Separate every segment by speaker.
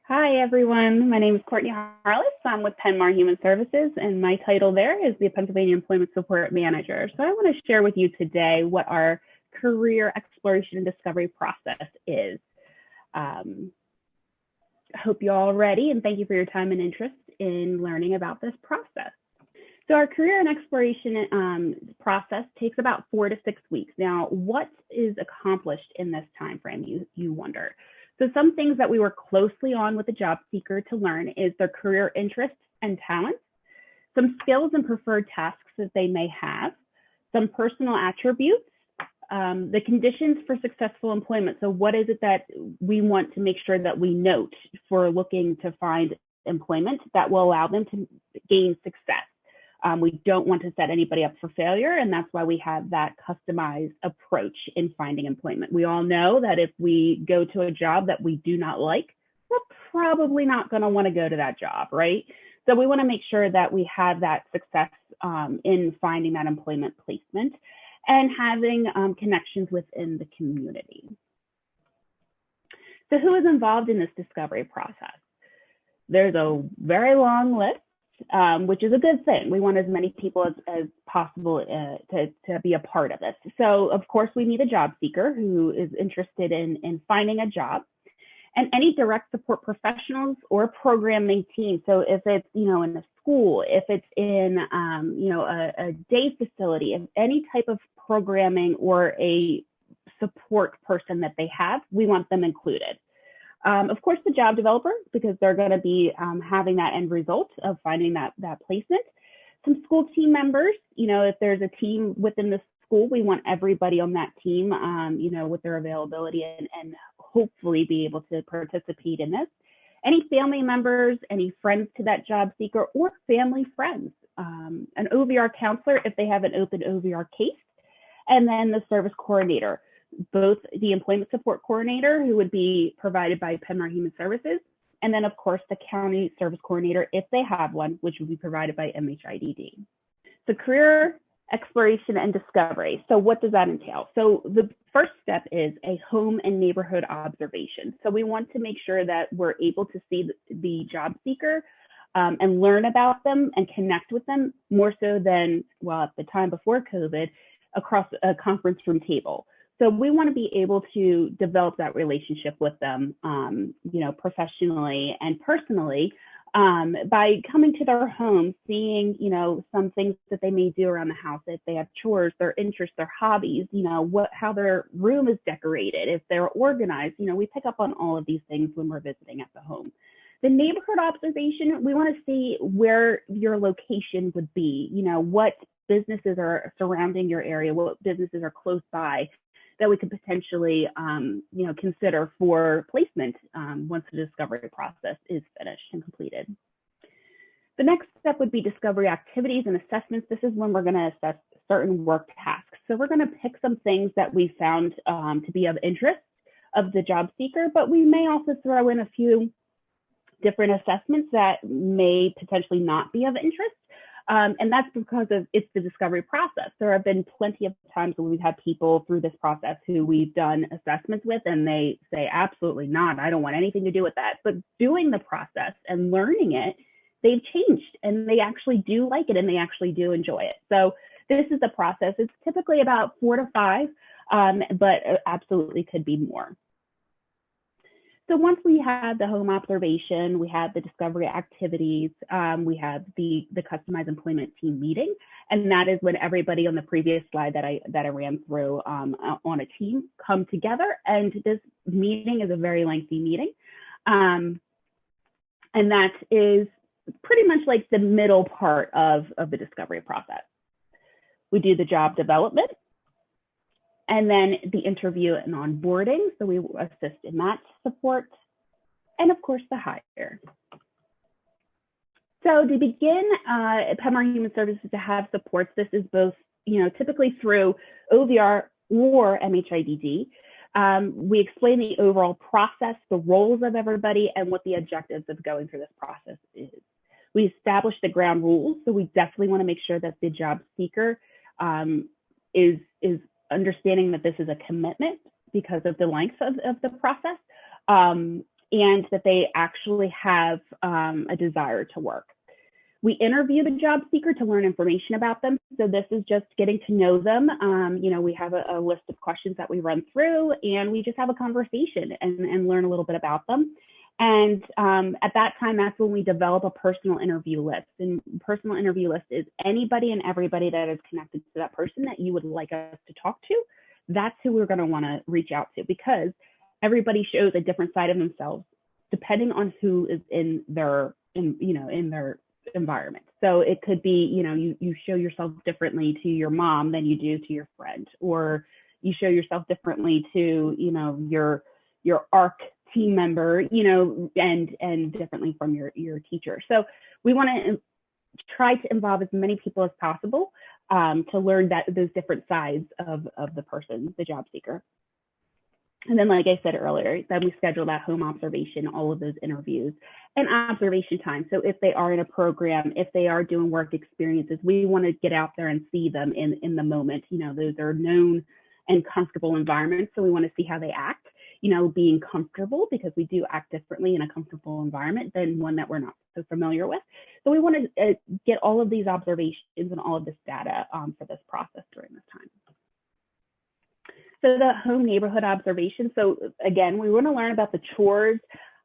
Speaker 1: Hi, everyone. My name is Courtney Harless. I'm with Penmar Human Services, and my title there is the Pennsylvania Employment Support Manager. So I want to share with you today what our career exploration and discovery process is. I hope you're all ready, and thank you for your time and interest in learning about this process. So our career and exploration process takes about 4 to 6 weeks. Now, what is accomplished in this time frame, you wonder? So some things that we work closely on with the job seeker to learn is their career interests and talents, some skills and preferred tasks that they may have, some personal attributes, the conditions for successful employment. So what is it that we want to make sure that we note for looking to find employment that will allow them to gain success? We don't want to set anybody up for failure, and that's why we have that customized approach in finding employment. We all know that if we go to a job that we do not like, we're probably not going to want to go to that job, right? So we want to make sure that we have that success in finding that employment placement and having connections within the community. So who is involved in this discovery process? There's a very long list. Which is a good thing. We want as many people as possible to be a part of this. So, of course, we need a job seeker who is interested in finding a job, and any direct support professionals or programming team. So if it's, in a school, if it's in, a day facility, if any type of programming or a support person that they have, we want them included. Of course, the job developer, because they're going to be having that end result of finding that placement. Some school team members, if there's a team within the school, we want everybody on that team, with their availability and hopefully be able to participate in this. Any family members, any friends to that job seeker, or family friends. An OVR counselor if they have an open OVR case, and then the service coordinator. Both the employment support coordinator, who would be provided by Penmar Human Services, and then, of course, the county service coordinator, if they have one, which will be provided by MHIDD. So career exploration and discovery. So what does that entail? So the first step is a home and neighborhood observation. So we want to make sure that we're able to see the job seeker and learn about them and connect with them more so than, well, at the time before COVID, across a conference room table. So we want to be able to develop that relationship with them, professionally and personally, by coming to their home, seeing, some things that they may do around the house, if they have chores, their interests, their hobbies, how their room is decorated, if they're organized. We pick up on all of these things when we're visiting at the home. The neighborhood observation, we want to see where your location would be, what businesses are surrounding your area, what businesses are close by, that we could potentially, consider for placement once the discovery process is finished and completed. The next step would be discovery activities and assessments. This is when we're going to assess certain work tasks. So we're going to pick some things that we found to be of interest of the job seeker, but we may also throw in a few different assessments that may potentially not be of interest. And that's because it's the discovery process. There have been plenty of times when we've had people through this process who we've done assessments with, and they say, absolutely not, I don't want anything to do with that. But doing the process and learning it, they've changed and they actually do like it and they actually do enjoy it. So this is the process. It's typically about 4 to 5, but absolutely could be more. So once we have the home observation, we have the discovery activities, we have the customized employment team meeting, and that is when everybody on the previous slide that I ran through on a team come together. And this meeting is a very lengthy meeting, and that is pretty much like the middle part of the discovery process. We do the job development, and then the interview and onboarding. So we assist in that support. And of course, the hire. So to begin, Penmar Human Services to have supports, this is both, typically through OVR or MHIDD. We explain the overall process, the roles of everybody, and what the objectives of going through this process is. We establish the ground rules. So we definitely want to make sure that the job seeker is understanding that this is a commitment because of the length of the process. and that they actually have a desire to work. We interview the job seeker to learn information about them. So this is just getting to know them. We have a list of questions that we run through, and we just have a conversation and learn a little bit about them. And at that time, that's when we develop a personal interview list. And personal interview list is anybody and everybody that is connected to that person that you would like us to talk to. That's who we're going to want to reach out to, because everybody shows a different side of themselves depending on who is in their environment. So it could be, you show yourself differently to your mom than you do to your friend, or you show yourself differently to, your ARC team member, and differently from your teacher. So we want to try to involve as many people as possible to learn those different sides of the person, the job seeker. And then, like I said earlier, then we schedule that home observation, all of those interviews and observation time. So if they are in a program, if they are doing work experiences, we want to get out there and see them in the moment. Those are known and comfortable environments. So we want to see how they act, being comfortable, because we do act differently in a comfortable environment than one that we're not so familiar with. So we want to get all of these observations and all of this data for this process during this time. So the home neighborhood observation. So again, we want to learn about the chores,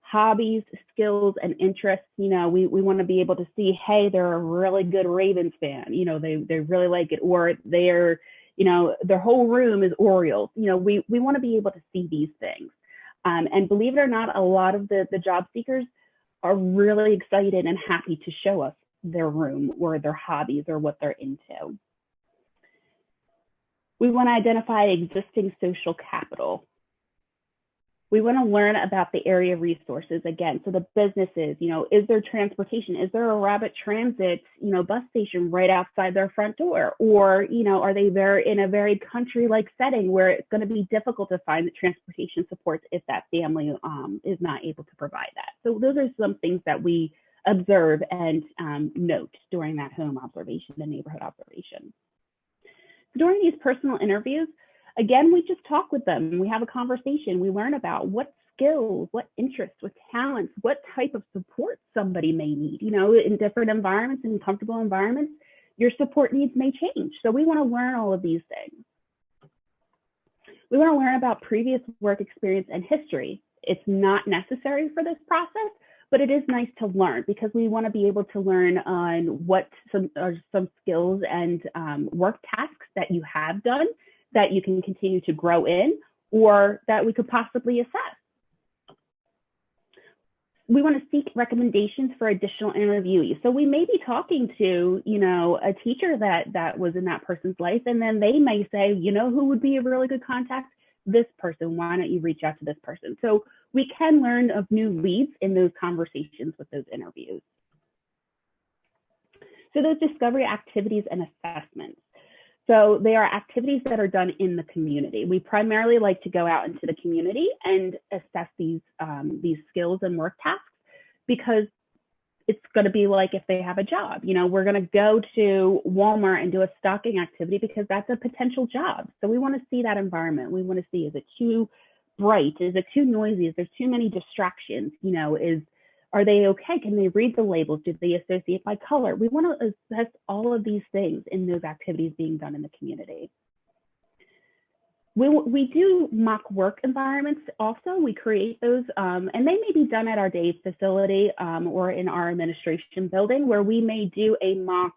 Speaker 1: hobbies, skills, and interests. We want to be able to see, hey, they're a really good Ravens fan. They really like it, or they're, their whole room is Orioles. We want to be able to see these things. And believe it or not, a lot of the job seekers are really excited and happy to show us their room or their hobbies or what they're into. We want to identify existing social capital. We want to learn about the area resources again. So the businesses, is there transportation? Is there a rapid transit, bus station right outside their front door? Or, are they in a very country-like setting where it's going to be difficult to find the transportation supports if that family is not able to provide that? So those are some things that we observe and note during that home observation, the neighborhood observation. During these personal interviews, again, we just talk with them. We have a conversation. We learn about what skills, what interests, what talents, what type of support somebody may need. In different environments, in comfortable environments, your support needs may change. So we want to learn all of these things. We want to learn about previous work experience and history. It's not necessary for this process, but it is nice to learn, because we want to be able to learn on what some skills and work tasks that you have done that you can continue to grow in, or that we could possibly assess. We want to seek recommendations for additional interviewees. So we may be talking to, a teacher that was in that person's life, and then they may say, who would be a really good contact? This person. Why don't you reach out to this person? So we can learn of new leads in those conversations with those interviews. So those discovery activities and assessments. So they are activities that are done in the community. We primarily like to go out into the community and assess these skills and work tasks, because it's going to be like if they have a job. We're going to go to Walmart and do a stocking activity because that's a potential job. So we want to see that environment. We want to see, is it too bright? Is it too noisy? Is there too many distractions? Are they okay? Can they read the labels? Do they associate by color? We want to assess all of these things in those activities being done in the community. We do mock work environments also. We create those, and they may be done at our day facility or in our administration building, where we may do a mock,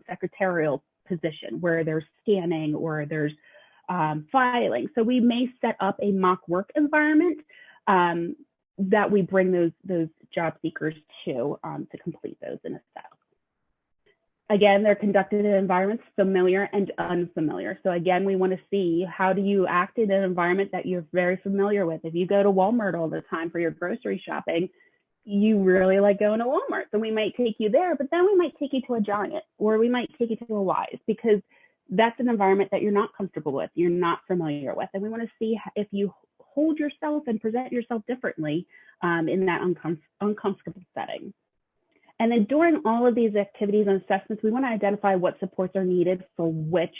Speaker 1: secretarial position where there's scanning or there's filing. So we may set up a mock work environment that we bring those job seekers to complete those and assess. Again, they're conducted in environments familiar and unfamiliar. So again, we want to see, how do you act in an environment that you're very familiar with? If you go to Walmart all the time for your grocery shopping, you really like going to Walmart. So we might take you there, but then we might take you to a Giant, or we might take you to a Weis, because that's an environment that you're not comfortable with, you're not familiar with. And we want to see if you hold yourself and present yourself differently in that uncomfortable setting. And then during all of these activities and assessments, we want to identify what supports are needed for which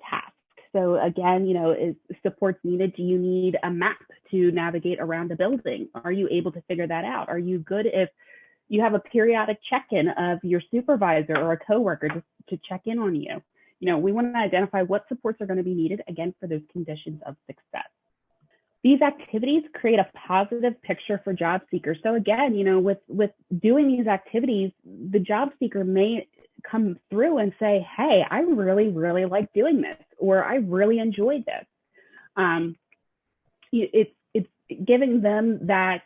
Speaker 1: task. So again, is supports needed? Do you need a map to navigate around a building? Are you able to figure that out? Are you good if you have a periodic check-in of your supervisor or a coworker to check in on you? We want to identify what supports are going to be needed, again, for those conditions of success. These activities create a positive picture for job seekers. So again, with doing these activities, the job seeker may come through and say, hey, I really, really like doing this, or I really enjoyed this. It's giving them that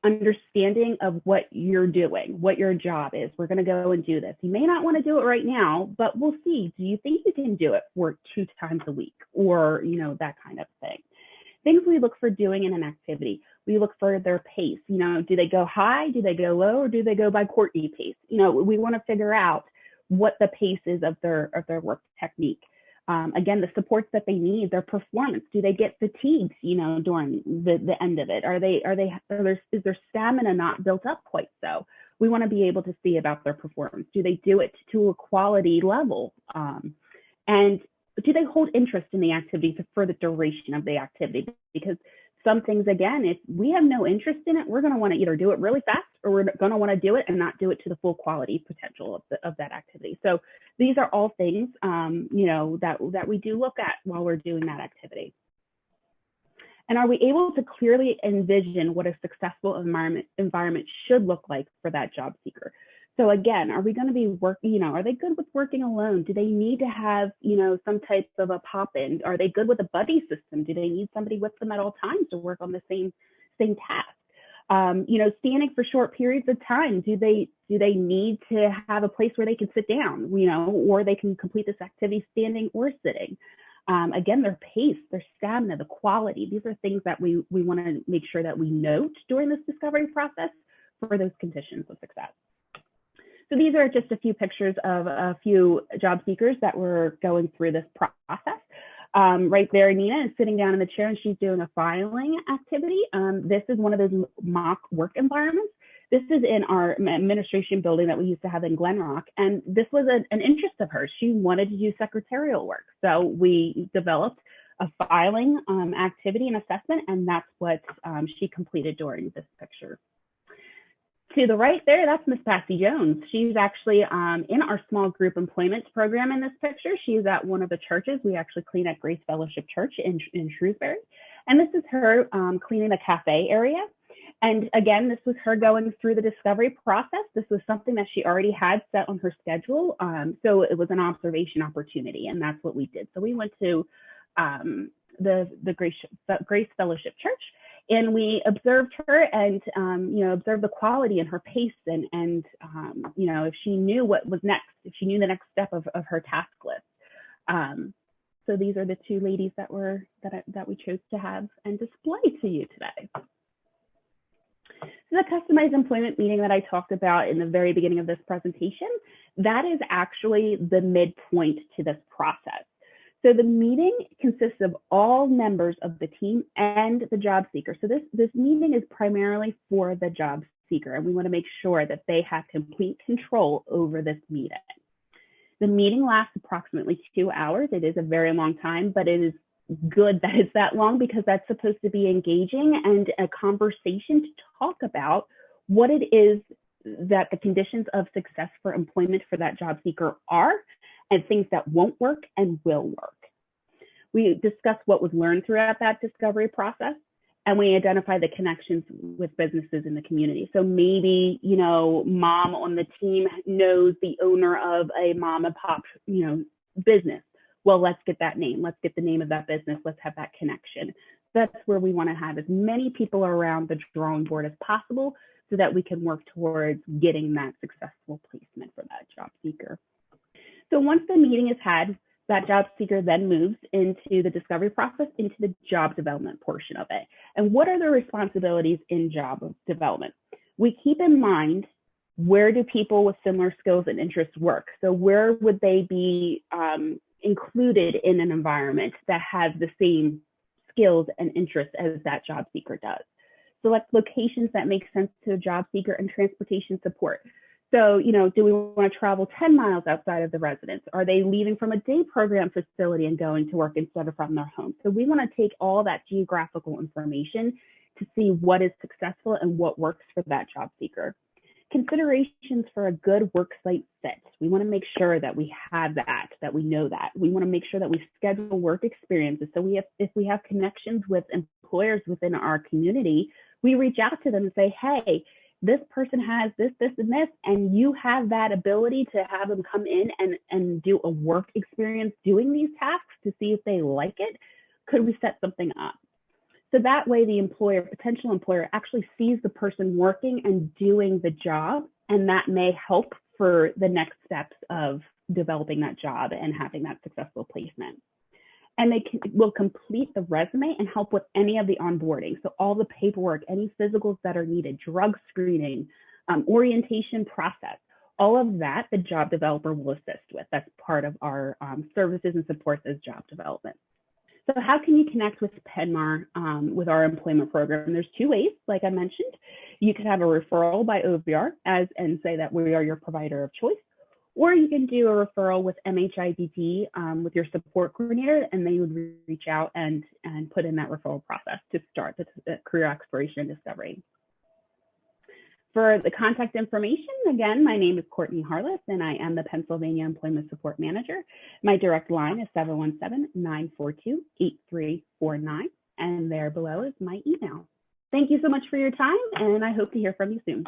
Speaker 1: understanding of what you're doing, what your job is. We're going to go and do this. You may not want to do it right now, but we'll see. Do you think you can do it for 2 times a week, or that kind of thing? Things we look for doing in an activity. We look for their pace. Do they go high? Do they go low? Or do they go by Courtney pace? We want to figure out what the pace is of their work technique. Again, the supports that they need, their performance. Do they get fatigued, during the end of it? Is their stamina not built up quite so? We want to be able to see about their performance. Do they do it to a quality level? And do they hold interest in the activity for the duration of the activity? Because some things, again, if we have no interest in it, we're going to want to either do it really fast, or we're going to want to do it and not do it to the full quality potential of that activity. So these are all things, that we do look at while we're doing that activity. And are we able to clearly envision what a successful environment should look like for that job seeker? So again, are we going to be working, are they good with working alone? Do they need to have, some type of a pop-in? Are they good with a buddy system? Do they need somebody with them at all times to work on the same task? Standing for short periods of time, do they need to have a place where they can sit down, or they can complete this activity standing or sitting? Again, their pace, their stamina, the quality, these are things that we want to make sure that we note during this discovery process for those conditions of success. So these are just a few pictures of a few job seekers that were going through this process. Right there, Nina is sitting down in the chair and she's doing a filing activity. This is one of those mock work environments. This is in our administration building that we used to have in Glen Rock. And this was an interest of hers. She wanted to do secretarial work. So we developed a filing activity and assessment, and that's what she completed during this picture. To the right there, that's Miss Patsy Jones. She's actually in our small group employment program in this picture. She's at one of the churches. We actually clean at Grace Fellowship Church in Shrewsbury. And this is her cleaning the cafe area. And again, this was her going through the discovery process. This was something that she already had set on her schedule. So it was an observation opportunity, and that's what we did. So we went to the Grace Fellowship Church, and we observed her and, observed the quality in her pace and if she knew what was next, if she knew the next step of her task list. So these are the two ladies that we chose to have and display to you today. So the customized employment meeting that I talked about in the very beginning of this presentation, that is actually the midpoint to this process. So the meeting consists of all members of the team and the job seeker. So this meeting is primarily for the job seeker, and we want to make sure that they have complete control over this meeting. The meeting lasts approximately 2 hours. It is a very long time, but it is good that it's that long because that's supposed to be engaging and a conversation to talk about what it is that the conditions of success for employment for that job seeker are, and things that won't work and will work. We discuss what was learned throughout that discovery process, and we identify the connections with businesses in the community. So maybe, mom on the team knows the owner of a mom and pop, business. Well, let's get that name. Let's get the name of that business. Let's have that connection. That's where we want to have as many people around the drawing board as possible so that we can work towards getting that successful placement for that job seeker. So once the meeting is had, that job seeker then moves into the discovery process, into the job development portion of it. And what are the responsibilities in job development? We keep in mind, where do people with similar skills and interests work? So where would they be included in an environment that has the same skills and interests as that job seeker does? Select locations that make sense to a job seeker and transportation support. So, do we want to travel 10 miles outside of the residence? Are they leaving from a day program facility and going to work instead of from their home? So we want to take all that geographical information to see what is successful and what works for that job seeker. Considerations for a good worksite fit. We want to make sure that we have that we know that. We want to make sure that we schedule work experiences. So if we have connections with employers within our community, we reach out to them and say, hey, this person has this, this, and this, and you have that ability to have them come in and do a work experience doing these tasks to see if they like it. Could we set something up? So that way the potential employer actually sees the person working and doing the job, and that may help for the next steps of developing that job and having that successful placement. And they will complete the resume and help with any of the onboarding. So all the paperwork, any physicals that are needed, drug screening, orientation process, all of that the job developer will assist with. That's part of our services and supports as job development. So how can you connect with Penmar with our employment program? There's two ways, like I mentioned. You could have a referral by OVR and say that we are your provider of choice, or you can do a referral with MHIDT with your support coordinator, and they would reach out and put in that referral process to start the career exploration and discovery. For the contact information, again, my name is Courtney Harless, and I am the Pennsylvania Employment Support Manager. My direct line is 717-942-8349, and there below is my email. Thank you so much for your time, and I hope to hear from you soon.